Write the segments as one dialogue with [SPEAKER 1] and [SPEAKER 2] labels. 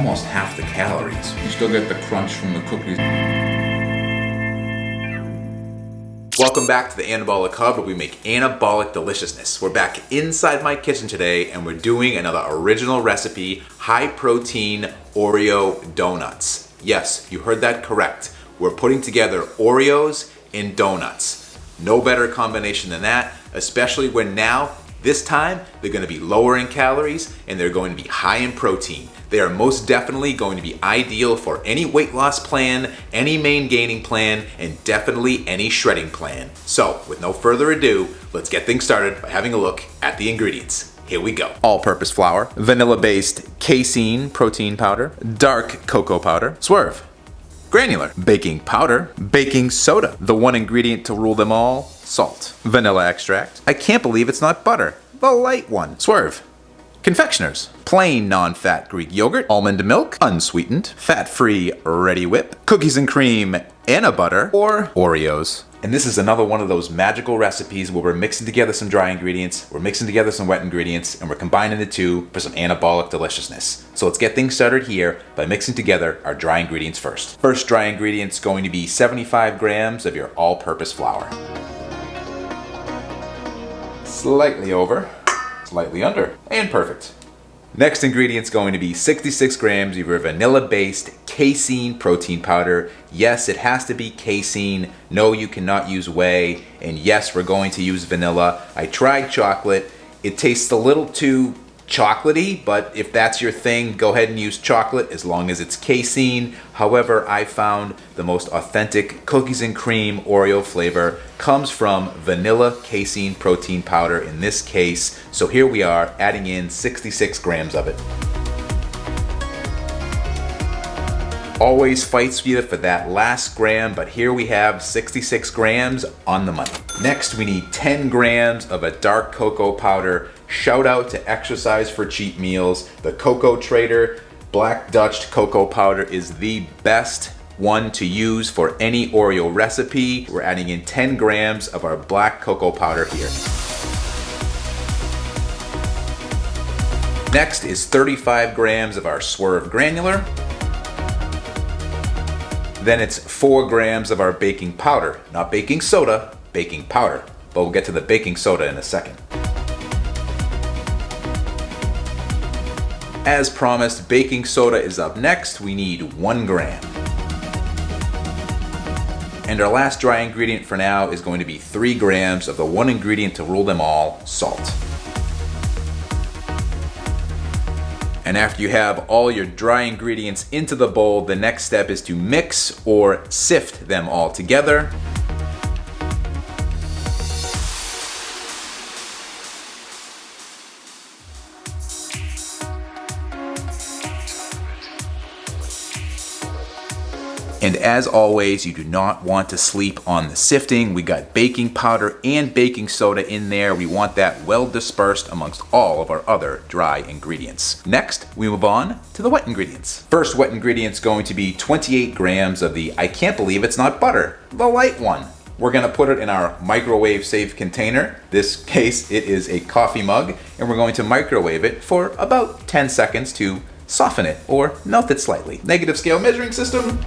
[SPEAKER 1] almost half the calories. You still get the crunch from the cookies. Welcome back to the Anabolic Hub, where we make anabolic deliciousness. We're back inside my kitchen today, and we're doing another original recipe, high protein Oreo donuts. Yes, you heard that correct. We're putting together Oreos and donuts. No better combination than that, especially when now, this time, they're going to be lower in calories and they're going to be high in protein. They are most definitely going to be ideal for any weight loss plan, any main gaining plan, and definitely any shredding plan. So, with no further ado, let's get things started by having a look at the ingredients. Here we go. All-purpose flour, vanilla-based casein protein powder, dark cocoa powder, Swerve, granular, baking powder, baking soda, the one ingredient to rule them all, salt, vanilla extract. I can't believe it's not butter, the light one, Swerve, confectioners, plain non-fat Greek yogurt, almond milk, unsweetened, fat-free ready whip, cookies and cream and a butter, or Oreos. And this is another one of those magical recipes where we're mixing together some dry ingredients, we're mixing together some wet ingredients, and we're combining the two for some anabolic deliciousness. So let's get things started here by mixing together our dry ingredients first. First dry ingredient is going to be 75 grams of your all-purpose flour. Slightly over, slightly under, and perfect. Next ingredient's going to be 66 grams of your vanilla-based casein protein powder. Yes, it has to be casein. No, you cannot use whey. And yes, we're going to use vanilla. I tried chocolate. It tastes a little too chocolatey, but if that's your thing, go ahead and use chocolate as long as it's casein. However, I found the most authentic cookies and cream Oreo flavor comes from vanilla casein protein powder in this case. So here we are adding in 66 grams of it. Always fights you for that last gram, but here we have 66 grams on the money. Next, we need 10 grams of a dark cocoa powder. Shout out to Exercise for Cheat Meals. The Cocoa Trader Black Dutch cocoa powder is the best one to use for any Oreo recipe. We're adding in 10 grams of our black cocoa powder here. Next is 35 grams of our Swerve granular. Then it's 4 grams of our baking powder, not baking soda, baking powder. But we'll get to the baking soda in a second. As promised, baking soda is up next. We need 1 gram. And our last dry ingredient for now is going to be 3 grams of the one ingredient to rule them all, salt. And after you have all your dry ingredients into the bowl, the next step is to mix or sift them all together. And as always, you do not want to sleep on the sifting. We got baking powder and baking soda in there. We want that well dispersed amongst all of our other dry ingredients. Next, we move on to the wet ingredients. First wet ingredient is going to be 28 grams of the, I can't believe it's not butter, the light one. We're gonna put it in our microwave safe container. This case, it is a coffee mug, and we're going to microwave it for about 10 seconds to soften it or melt it slightly. Negative scale measuring system.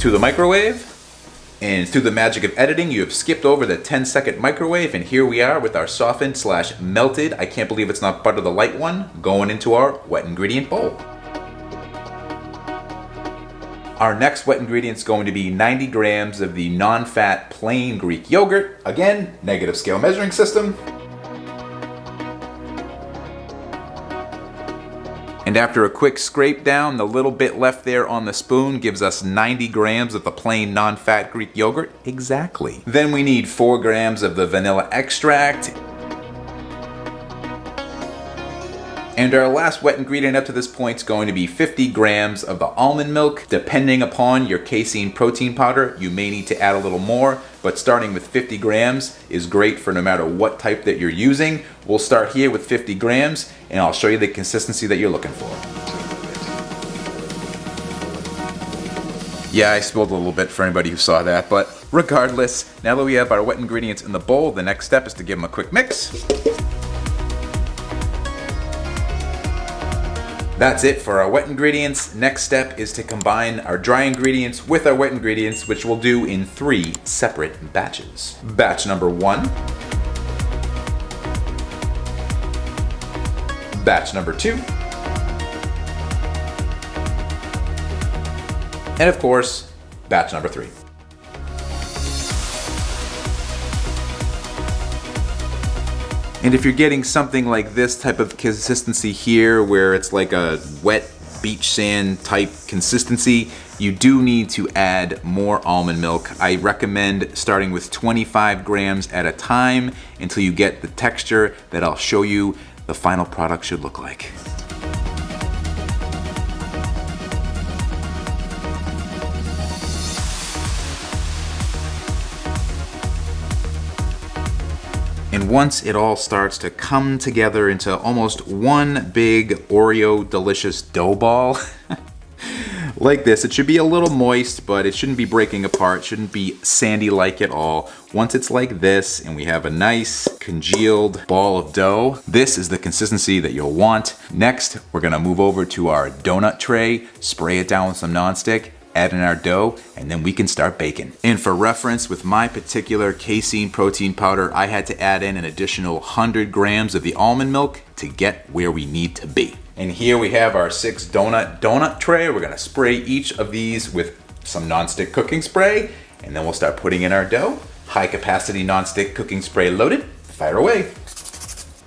[SPEAKER 1] To the microwave, and through the magic of editing, you have skipped over the 10-second microwave, and here we are with our softened / melted, I can't believe it's not butter, the light one, going into our wet ingredient bowl. Our next wet ingredient is going to be 90 grams of the non-fat plain Greek yogurt. Again, negative scale measuring system. And after a quick scrape down, the little bit left there on the spoon gives us 90 grams of the plain non-fat Greek yogurt. Exactly. Then we need 4 grams of the vanilla extract. And our last wet ingredient up to this point is going to be 50 grams of the almond milk. Depending upon your casein protein powder, you may need to add a little more, but starting with 50 grams is great for no matter what type that you're using. We'll start here with 50 grams, and I'll show you the consistency that you're looking for. Yeah, I spilled a little bit for anybody who saw that, but regardless, now that we have our wet ingredients in the bowl, the next step is to give them a quick mix. That's it for our wet ingredients. Next step is to combine our dry ingredients with our wet ingredients, which we'll do in 3 separate batches. Batch number 1. Batch number 2. And of course, batch number 3. And if you're getting something like this type of consistency here, where it's like a wet beach sand type consistency, you do need to add more almond milk. I recommend starting with 25 grams at a time until you get the texture that I'll show you the final product should look like. And once it all starts to come together into almost one big Oreo delicious dough ball, like this, it should be a little moist, but it shouldn't be breaking apart, shouldn't be sandy-like at all. Once it's like this, and we have a nice congealed ball of dough, this is the consistency that you'll want. Next, we're gonna move over to our donut tray, spray it down with some nonstick, add in our dough, and then we can start baking. And for reference, with my particular casein protein powder, I had to add in an additional 100 grams of the almond milk to get where we need to be. And here we have our 6 donut tray. We're gonna spray each of these with some nonstick cooking spray, and then we'll start putting in our dough. High capacity nonstick cooking spray loaded, fire away.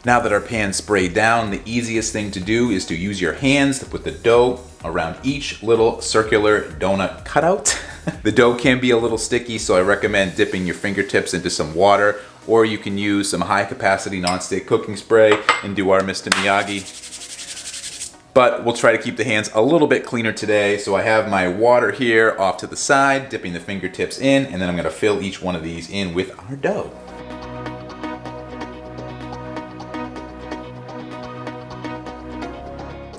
[SPEAKER 1] Now that our pan's sprayed down, the easiest thing to do is to use your hands to put the dough around each little circular donut cutout. The dough can be a little sticky, so I recommend dipping your fingertips into some water, or you can use some high capacity nonstick cooking spray and do our Mr. Miyagi. But we'll try to keep the hands a little bit cleaner today. So I have my water here off to the side, dipping the fingertips in, and then I'm gonna fill each one of these in with our dough.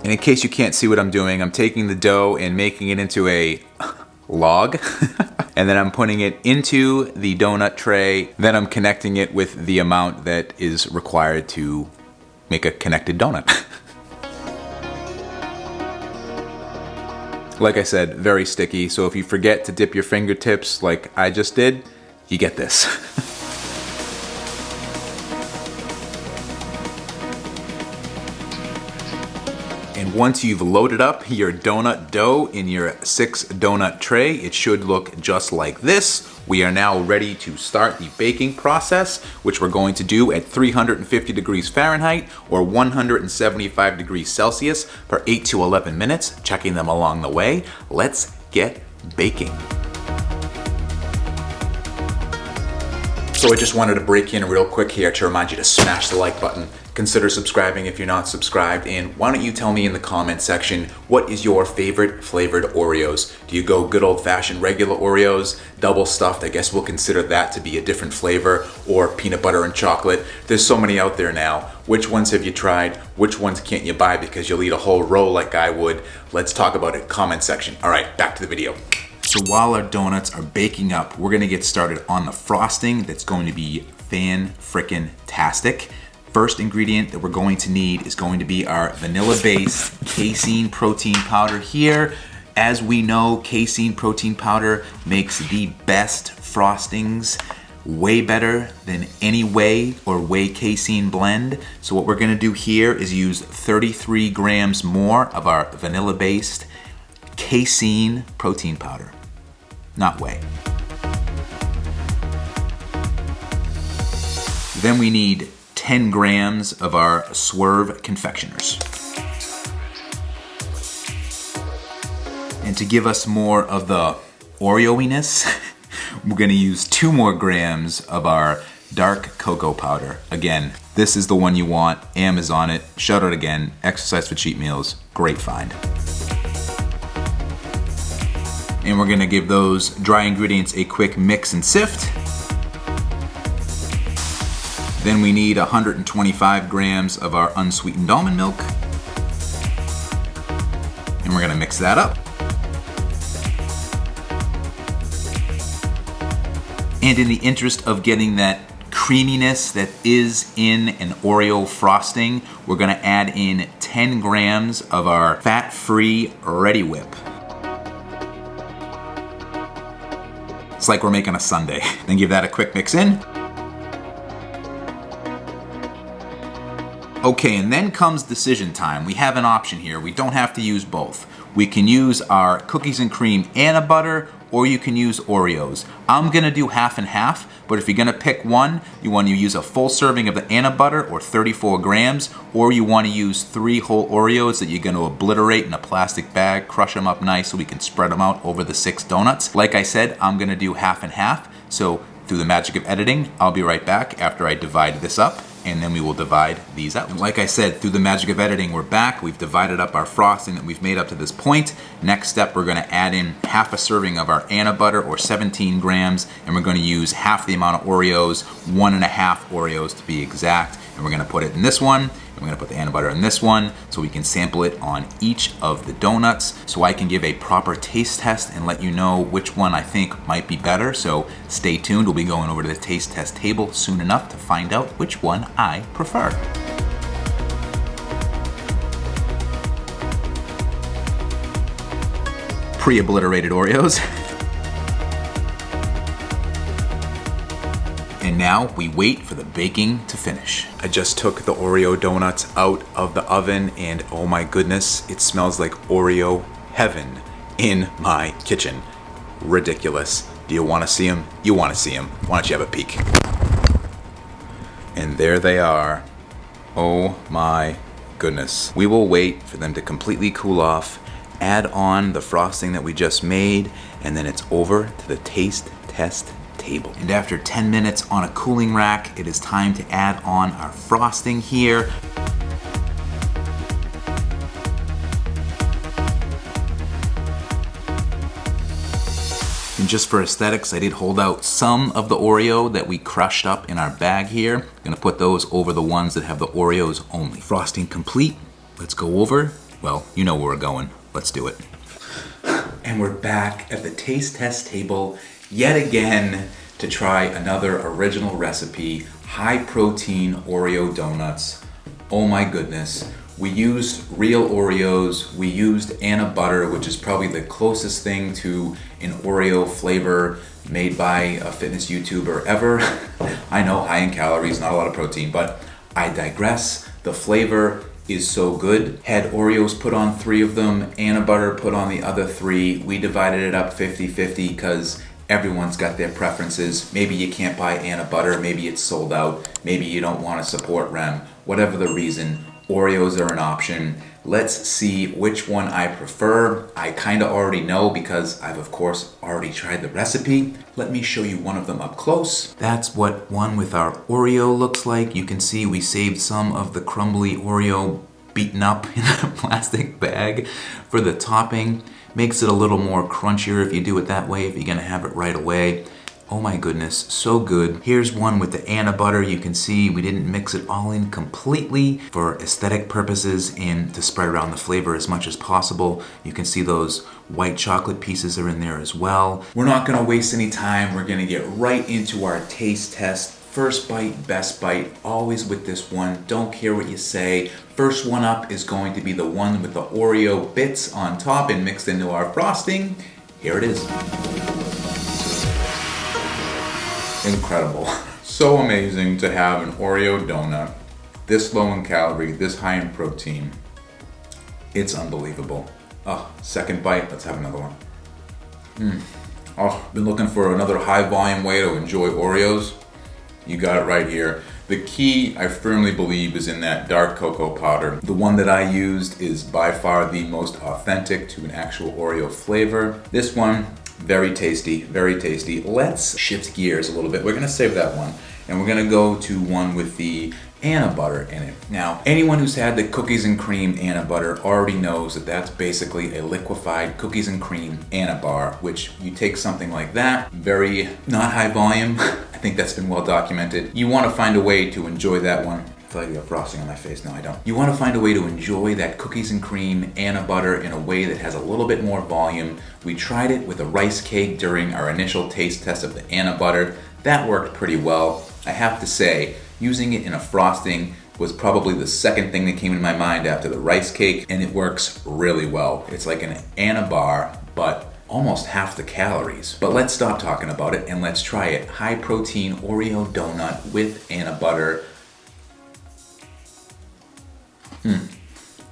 [SPEAKER 1] And in case you can't see what I'm doing, I'm taking the dough and making it into a log. And then I'm putting it into the donut tray. Then I'm connecting it with the amount that is required to make a connected donut. Like I said, very sticky. So if you forget to dip your fingertips like I just did, you get this. And once you've loaded up your donut dough in your 6 donut tray, it should look just like this. We are now ready to start the baking process, which we're going to do at 350 degrees Fahrenheit or 175 degrees Celsius for 8 to 11 minutes, checking them along the way. Let's get baking. So I just wanted to break in real quick here to remind you to smash the like button. Consider subscribing if you're not subscribed, and why don't you tell me in the comment section, what is your favorite flavored Oreos? Do you go good old-fashioned regular Oreos, double stuffed? I guess we'll consider that to be a different flavor, or peanut butter and chocolate. There's so many out there now. Which ones have you tried? Which ones can't you buy because you'll eat a whole row like I would? Let's talk about it, comment section. All right, back to the video. So while our donuts are baking up, we're gonna get started on the frosting that's going to be fan-frickin-tastic. First ingredient that we're going to need is going to be our vanilla-based casein protein powder here. As we know, casein protein powder makes the best frostings, way better than any whey or whey casein blend. So what we're gonna do here is use 33 grams more of our vanilla-based casein protein powder, not whey. Then we need 10 grams of our Swerve confectioners. And to give us more of the Oreo-iness, we're gonna use 2 more grams of our dark cocoa powder. Again, this is the one you want. Amazon it. Shout out again. Exercise for cheat meals. Great find. And we're gonna give those dry ingredients a quick mix and sift. Then we need 125 grams of our unsweetened almond milk. And we're gonna mix that up. And in the interest of getting that creaminess that is in an Oreo frosting, we're gonna add in 10 grams of our fat-free Ready Whip. It's like we're making a sundae. Then give that a quick mix in. Okay, and then comes decision time. We have an option here. We don't have to use both. We can use our cookies and cream Anabutter, or you can use Oreos. I'm gonna do half and half, but if you're gonna pick one, you wanna use a full serving of the Anabutter, or 34 grams, or you wanna use 3 whole Oreos that you're gonna obliterate in a plastic bag, crush them up nice so we can spread them out over the 6 donuts. Like I said, I'm gonna do half and half, so through the magic of editing, I'll be right back after I divide this up, and then we will divide these out. And like I said, through the magic of editing, we're back. We've divided up our frosting that we've made up to this point. Next step, we're gonna add in half a serving of our Anabutter, or 17 grams, and we're gonna use half the amount of Oreos, 1.5 Oreos to be exact, and we're gonna put it in this one, and we're gonna put the Anabutter in this one, so we can sample it on each of the donuts, so I can give a proper taste test and let you know which one I think might be better. So stay tuned, we'll be going over to the taste test table soon enough to find out which one I prefer. Pre-obliterated Oreos. And now we wait for the baking to finish. I just took the Oreo donuts out of the oven, and oh my goodness, it smells like Oreo heaven in my kitchen. Ridiculous. Do you want to see them? You want to see them. Why don't you have a peek? And there they are. Oh my goodness. We will wait for them to completely cool off, add on the frosting that we just made, and then it's over to the taste test table. And after 10 minutes on a cooling rack, it is time to add on our frosting here. And just for aesthetics, I did hold out some of the Oreo that we crushed up in our bag here. I'm gonna put those over the ones that have the Oreos only. Frosting complete. Let's go over. Well, you know where we're going. Let's do it. And we're back at the taste test table yet again to try another original recipe, high protein Oreo donuts. Oh my goodness. We used real Oreos, we used Anabutter, which is probably the closest thing to an Oreo flavor made by a fitness YouTuber ever. I know, high in calories, not a lot of protein, but I digress. The flavor is so good. Had Oreos put on 3 of them, Anabutter put on the other 3. We divided it up 50-50 because everyone's got their preferences. Maybe you can't buy Anabutter, maybe it's sold out, maybe you don't want to support REM. Whatever the reason, Oreos are an option. Let's see which one I prefer. I kind of already know because I've of course already tried the recipe. Let me show you one of them up close. That's what one with our Oreo looks like. You can see we saved some of the crumbly Oreo beaten up in a plastic bag for the topping. Makes it a little more crunchier if you do it that way, if you're gonna have it right away. Oh my goodness, so good. Here's one with the Anabutter. You can see we didn't mix it all in completely for aesthetic purposes and to spread around the flavor as much as possible. You can see those white chocolate pieces are in there as well. We're not gonna waste any time. We're gonna get right into our taste test. First bite, best bite, always with this one. Don't care what you say. First one up is going to be the one with the Oreo bits on top and mixed into our frosting. Here it is. Incredible. So amazing to have an Oreo donut this low in calorie, this high in protein. It's unbelievable. Oh, second bite, let's have another one. Oh, been looking for another high volume way to enjoy Oreos. You got it right here. The key, I firmly believe, is in that dark cocoa powder. The one that I used is by far the most authentic to an actual Oreo flavor. This one, very tasty, very tasty. Let's shift gears a little bit. We're gonna save that one, and we're gonna go to one with the Anabutter in it. Now, anyone who's had the cookies and cream Anabutter already knows that that's basically a liquefied cookies and cream Anabar, which you take something like that, very not high volume. I think that's been well documented. You want to find a way to enjoy that one. I feel like I got frosting on my face. No, I don't. You want to find a way to enjoy that cookies and cream Anabutter in a way that has a little bit more volume. We tried it with a rice cake during our initial taste test of the Anabutter. That worked pretty well. I have to say, using it in a frosting was probably the second thing that came in my mind after the rice cake, and it works really well. It's like an Anabar, but almost half the calories. But let's stop talking about it and let's try it. High protein Oreo donut with Anabutter.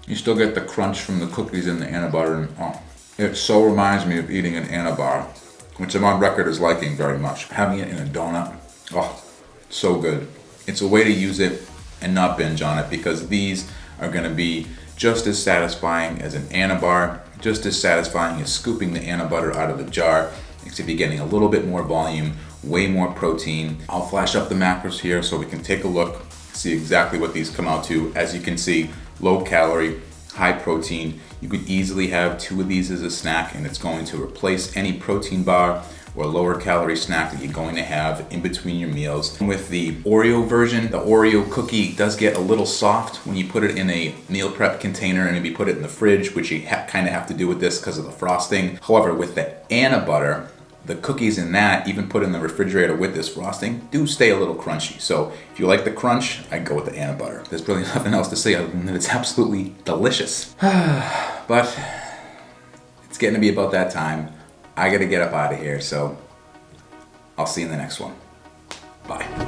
[SPEAKER 1] You still get the crunch from the cookies and the Anabutter. And, it so reminds me of eating an Anabar, which I'm on record as liking very much. Having it in a donut, so good. It's a way to use it and not binge on it, because these are gonna be just as satisfying as an Anabar, just as satisfying as scooping the Anabutter out of the jar, except you're getting a little bit more volume, way more protein. I'll flash up the macros here so we can take a look, see exactly what these come out to. As you can see, low calorie, high protein. You could easily have 2 of these as a snack, and it's going to replace any protein bar or lower calorie snack that you're going to have in between your meals. With the Oreo version, the Oreo cookie does get a little soft when you put it in a meal prep container and maybe put it in the fridge, which you kind of have to do with this because of the frosting. However, with the Anabutter, the cookies in that, even put in the refrigerator with this frosting, do stay a little crunchy. So if you like the crunch, I'd go with the Anabutter. There's really nothing else to say other than that it's absolutely delicious. But it's getting to be about that time. I gotta get up out of here, so I'll see you in the next one. Bye.